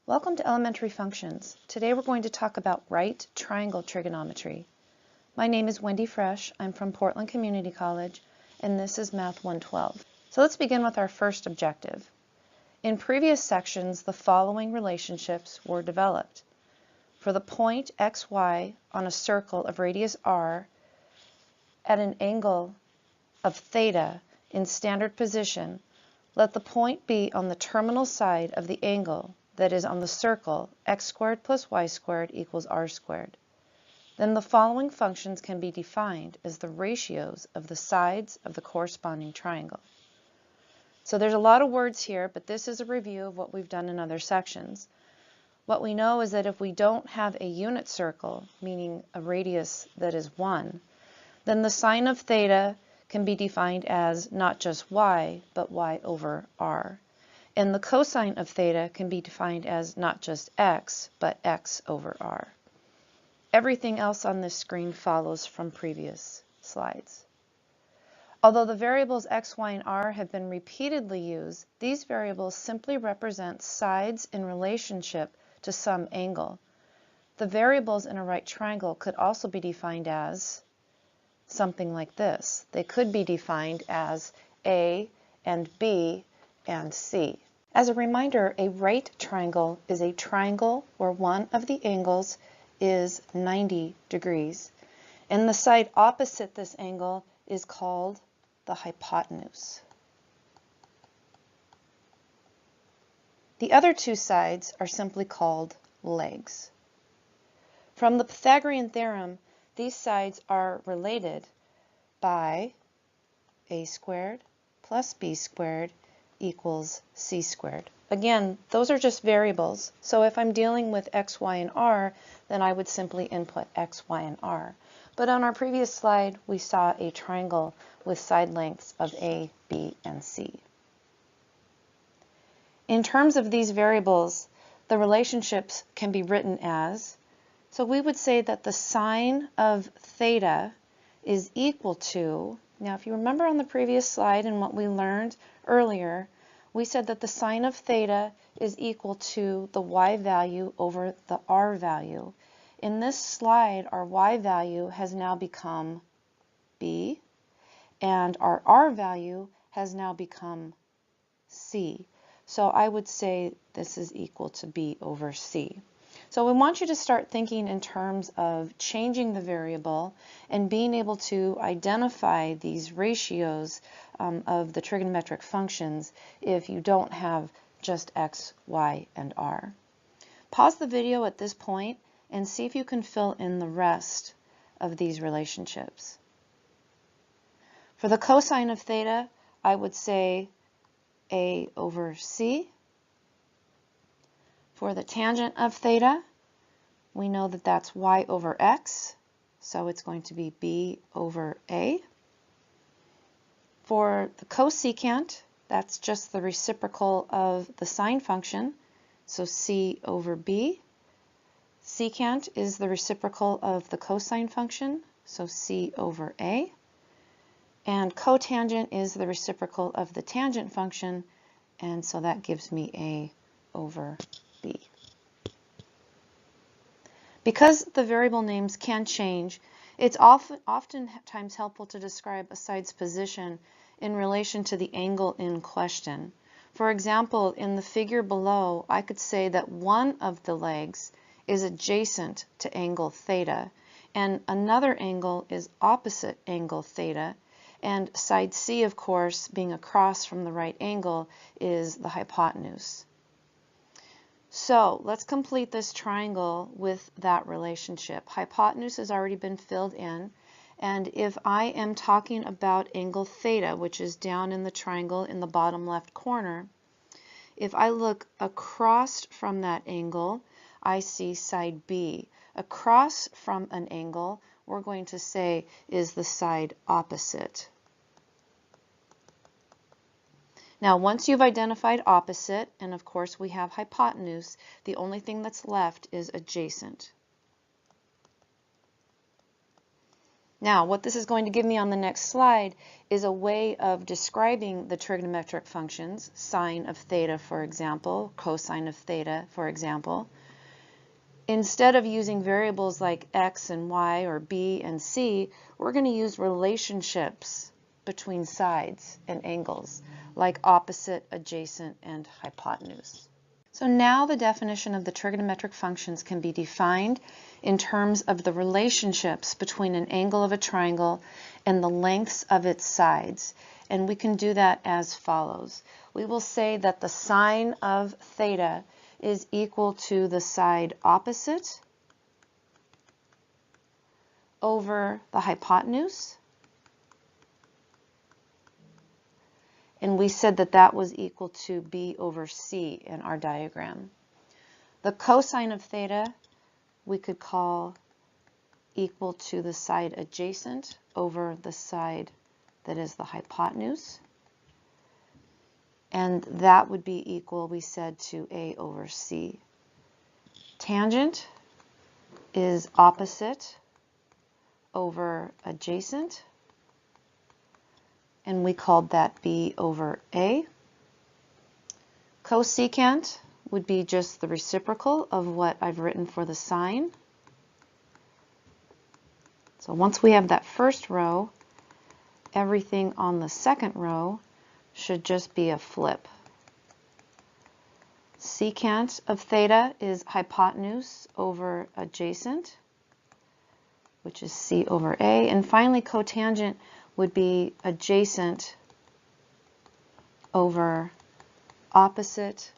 Welcome to Elementary Functions. Today we're going to talk about right triangle trigonometry. My name is Wendy Fresh. I'm from Portland Community College, and this is Math 112. So let's begin with our first objective. In previous sections, the following relationships were developed. For the point xy on a circle of radius r at an angle of theta in standard position, let the point be on the terminal side of the angle that is on the circle x squared plus y squared equals r squared. Then the following functions can be defined as the ratios of the sides of the corresponding triangle. So there's a lot of words here, but this is a review of what we've done in other sections. What we know is that if we don't have a unit circle, meaning a radius that is 1, then the sine of theta can be defined as not just y, but y over r. And the cosine of theta can be defined as not just x, but x over r. Everything else on this screen follows from previous slides. Although the variables x, y, and r have been repeatedly used, these variables simply represent sides in relationship to some angle. The variables in a right triangle could also be defined as something like this. They could be defined as A and B and C. As a reminder, a right triangle is a triangle where one of the angles is 90 degrees, and the side opposite this angle is called the hypotenuse. The other two sides are simply called legs. From the Pythagorean theorem, these sides are related by a squared plus b squared equals c squared. Again, those are just variables. So if I'm dealing with x, y, and r, then I would simply input x, y, and r. But on our previous slide, we saw a triangle with side lengths of a, b, and c. In terms of these variables, the relationships can be written as, so we would say that the sine of theta is equal to, now if you remember on the previous slide and what we learned earlier, we said that the sine of theta is equal to the y value over the r value. In this slide, our y value has now become b, and our r value has now become c. So I would say this is equal to b over c. So we want you to start thinking in terms of changing the variable and being able to identify these ratios of the trigonometric functions if you don't have just x, y, and r. Pause the video at this point and see if you can fill in the rest of these relationships. For the cosine of theta, I would say a over c. For the tangent of theta, we know that that's y over x, so it's going to be b over a. For the cosecant, that's just the reciprocal of the sine function, so c over b. Secant is the reciprocal of the cosine function, so c over a. And cotangent is the reciprocal of the tangent function, and so that gives me a over b. Because the variable names can change, it's oftentimes helpful to describe a side's position in relation to the angle in question. For example, in the figure below, I could say that one of the legs is adjacent to angle theta, and another angle is opposite angle theta, and side C, of course, being across from the right angle, is the hypotenuse. So let's complete this triangle with that relationship. Hypotenuse has already been filled in, and if I am talking about angle theta, which is down in the triangle in the bottom left corner, if I look across from that angle, I see side B. Across from an angle, we're going to say is the side opposite. Now, once you've identified opposite, and of course we have hypotenuse, the only thing that's left is adjacent. Now, what this is going to give me on the next slide is a way of describing the trigonometric functions, sine of theta, for example, cosine of theta, for example. Instead of using variables like x and y or b and c, we're going to use relationships between sides and angles, like opposite, adjacent, and hypotenuse. So now the definition of the trigonometric functions can be defined in terms of the relationships between an angle of a triangle and the lengths of its sides. And we can do that as follows. We will say that the sine of theta is equal to the side opposite over the hypotenuse. And we said that that was equal to b over c in our diagram. The cosine of theta we could call equal to the side adjacent over the side that is the hypotenuse. And that would be equal, we said, to a over c. Tangent is opposite over adjacent, and we called that b over a. Cosecant would be just the reciprocal of what I've written for the sine. So once we have that first row, everything on the second row should just be a flip. Secant of theta is hypotenuse over adjacent, which is c over a. And finally, cotangent would be adjacent over opposite,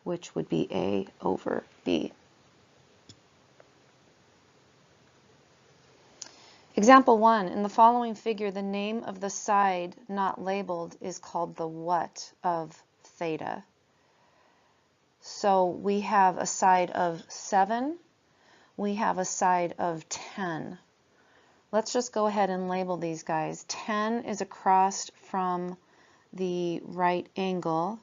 which would be a over b. Example 1, in the following figure, the name of the side not labeled is called the what of theta. So we have a side of 7, we have a side of 10. Let's just go ahead and label these guys. 10 is across from the right angle,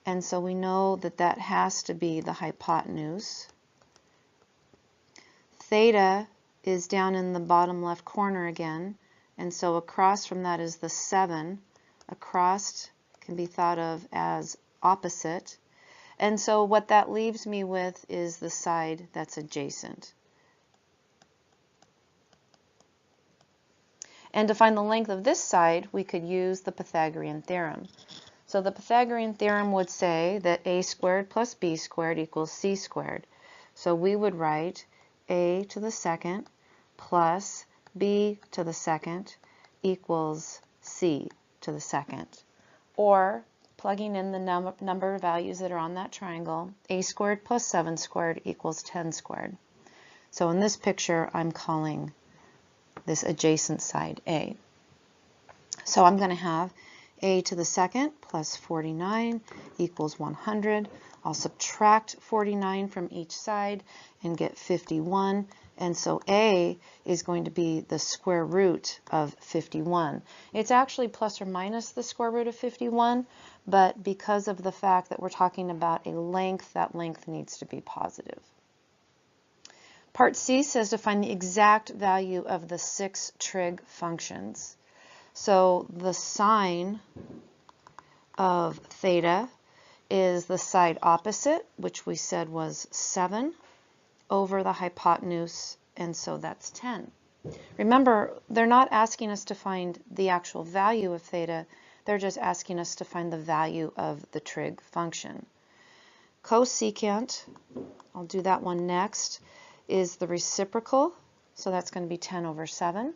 and so we know that that has to be the hypotenuse. Theta is down in the bottom left corner again, and so across from that is the 7. Across can be thought of as opposite, and so what that leaves me with is the side that's adjacent. And to find the length of this side, we could use the Pythagorean theorem. So the Pythagorean theorem would say that a squared plus b squared equals c squared. So we would write a to the second plus b to the second equals c to the second. Or, plugging in the number of values that are on that triangle, a squared plus 7 squared equals 10 squared. So in this picture, I'm calling this adjacent side a. So I'm going to have a to the second plus 49 equals 100. I'll subtract 49 from each side and get 51. And so a is going to be the square root of 51. It's actually plus or minus the square root of 51, but because of the fact that we're talking about a length, that length needs to be positive. Part C says to find the exact value of the 6 trig functions. So the sine of theta is the side opposite, which we said was 7, over the hypotenuse, and so that's 10. Remember, they're not asking us to find the actual value of theta, they're just asking us to find the value of the trig function. Cosecant, I'll do that one next, is the reciprocal, so that's going to be 10 over 7.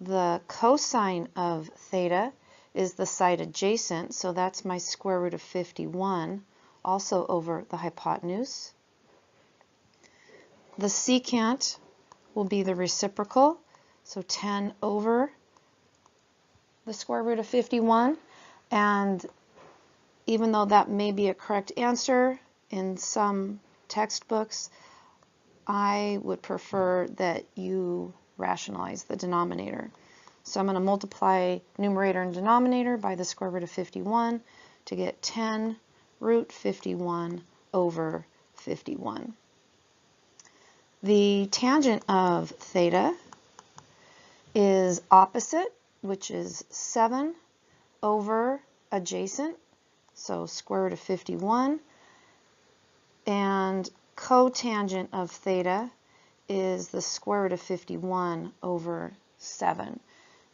The cosine of theta is the side adjacent, so that's my square root of 51, also over the hypotenuse. The secant will be the reciprocal, so 10 over the square root of 51, and even though that may be a correct answer in some textbooks, I would prefer that you rationalize the denominator. So I'm going to multiply numerator and denominator by the square root of 51 to get 10 root 51 over 51. The tangent of theta is opposite, which is 7 over adjacent, so square root of 51. And cotangent of theta is the square root of 51 over 7.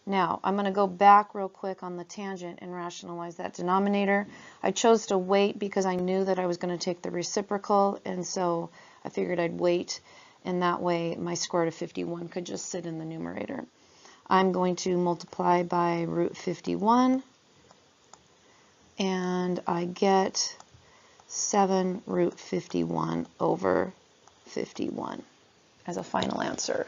Now, I'm going to go back real quick on the tangent and rationalize that denominator. I chose to wait because I knew that I was going to take the reciprocal, and so I figured I'd wait, and that way my square root of 51 could just sit in the numerator. I'm going to multiply by root 51, and I get 7 root 51 over 51 as a final answer.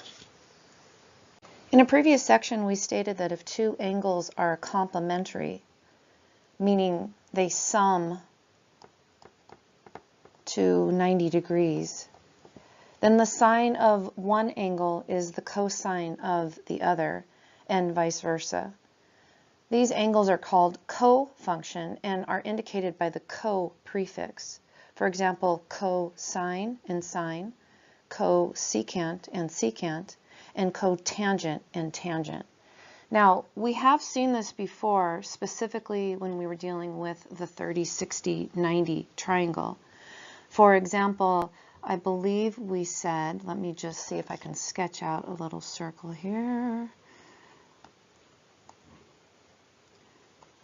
In a previous section, we stated that if two angles are complementary, meaning they sum to 90 degrees, then the sine of one angle is the cosine of the other, and vice versa. These angles are called co-function and are indicated by the co prefix. For example, cosine and sine, cosecant and secant, and cotangent and tangent. Now, we have seen this before, specifically when we were dealing with the 30, 60, 90 triangle. For example, I believe we said, let me just see if I can sketch out a little circle here.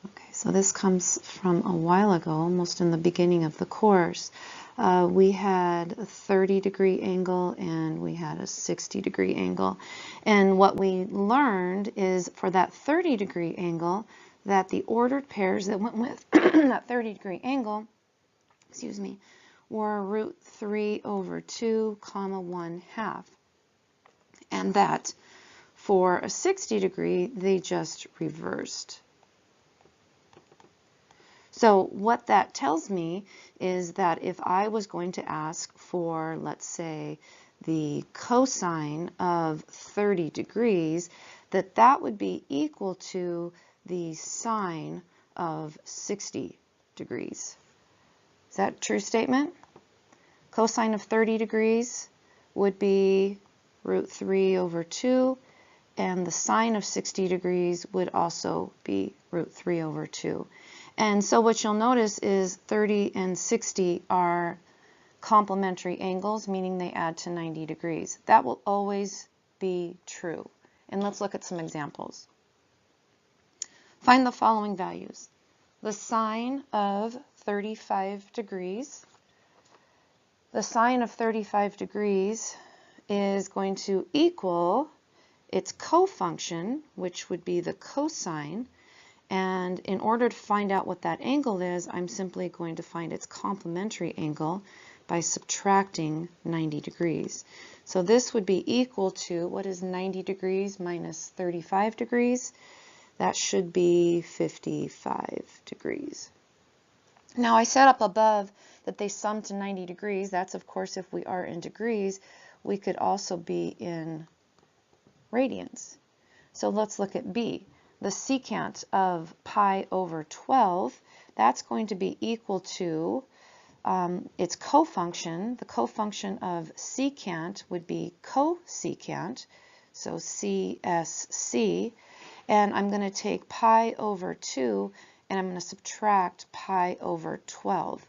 Okay, so this comes from a while ago, almost in the beginning of the course. We had a 30-degree angle and we had a 60-degree angle. And what we learned is for that 30-degree angle, that the ordered pairs that went with that 30-degree angle, excuse me, were root 3 over 2, comma 1/2. And that for a 60 degree, they just reversed. So what that tells me is that if I was going to ask for, let's say, the cosine of 30 degrees, that would be equal to the sine of 60 degrees. Is that a true statement? Cosine of 30 degrees would be root 3 over 2, and the sine of 60 degrees would also be root 3 over 2. And so what you'll notice is 30 and 60 are complementary angles, meaning they add to 90 degrees. That will always be true. And let's look at some examples. Find the following values. The sine of 35 degrees. The sine of 35 degrees is going to equal its cofunction, which would be the cosine. And in order to find out what that angle is, I'm simply going to find its complementary angle by subtracting 90 degrees. So this would be equal to, what is 90 degrees minus 35 degrees? That should be 55 degrees. Now I said up above that they sum to 90 degrees. That's of course if we are in degrees. We could also be in radians. So let's look at B. The secant of pi over 12, that's going to be equal to its cofunction. The cofunction of secant would be cosecant, so CSC, and I'm going to take pi over 2 and I'm going to subtract pi over 12.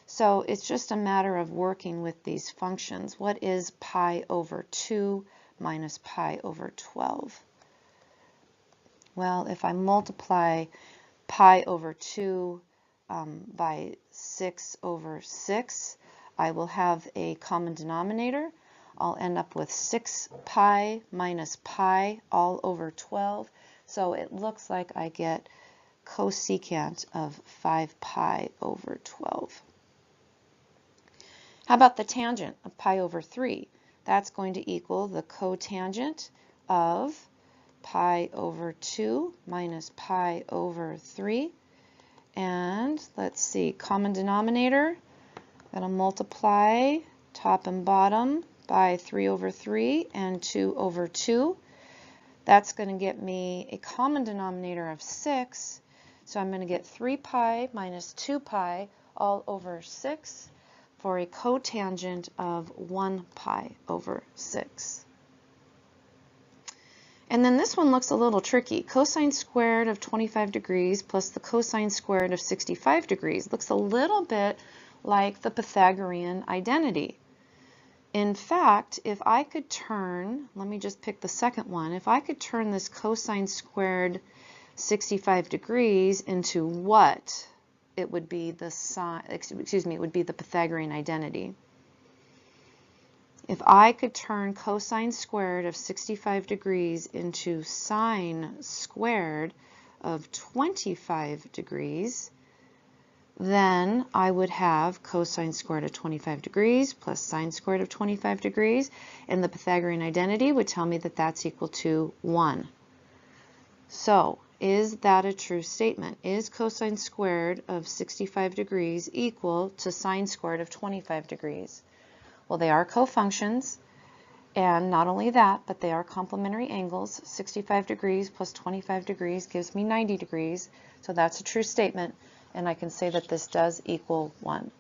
So it's just a matter of working with these functions. What is pi over 2 minus pi over 12? Well, if I multiply pi over 2 by 6 over 6, I will have a common denominator. I'll end up with 6 pi minus pi all over 12. So it looks like I get cosecant of 5 pi over 12. How about the tangent of pi over 3? That's going to equal the cotangent of pi over 2 minus pi over 3. And let's see, common denominator, I'm going to multiply top and bottom by 3 over 3 and 2 over 2. That's going to get me a common denominator of 6. So I'm going to get 3 pi minus 2 pi all over 6 for a cotangent of 1 pi over 6. And then this one looks a little tricky. Cosine squared of 25 degrees plus the cosine squared of 65 degrees looks a little bit like the Pythagorean identity. In fact, if I could turn, let me just pick the second one, if I could turn this cosine squared 65 degrees into what? It would be the it would be the Pythagorean identity. If I could turn cosine squared of 65 degrees into sine squared of 25 degrees, then I would have cosine squared of 25 degrees plus sine squared of 25 degrees, and the Pythagorean identity would tell me that that's equal to 1. So, is that a true statement? Is cosine squared of 65 degrees equal to sine squared of 25 degrees? Well, they are cofunctions, and not only that, but they are complementary angles. 65 degrees plus 25 degrees gives me 90 degrees, so that's a true statement, and I can say that this does equal 1.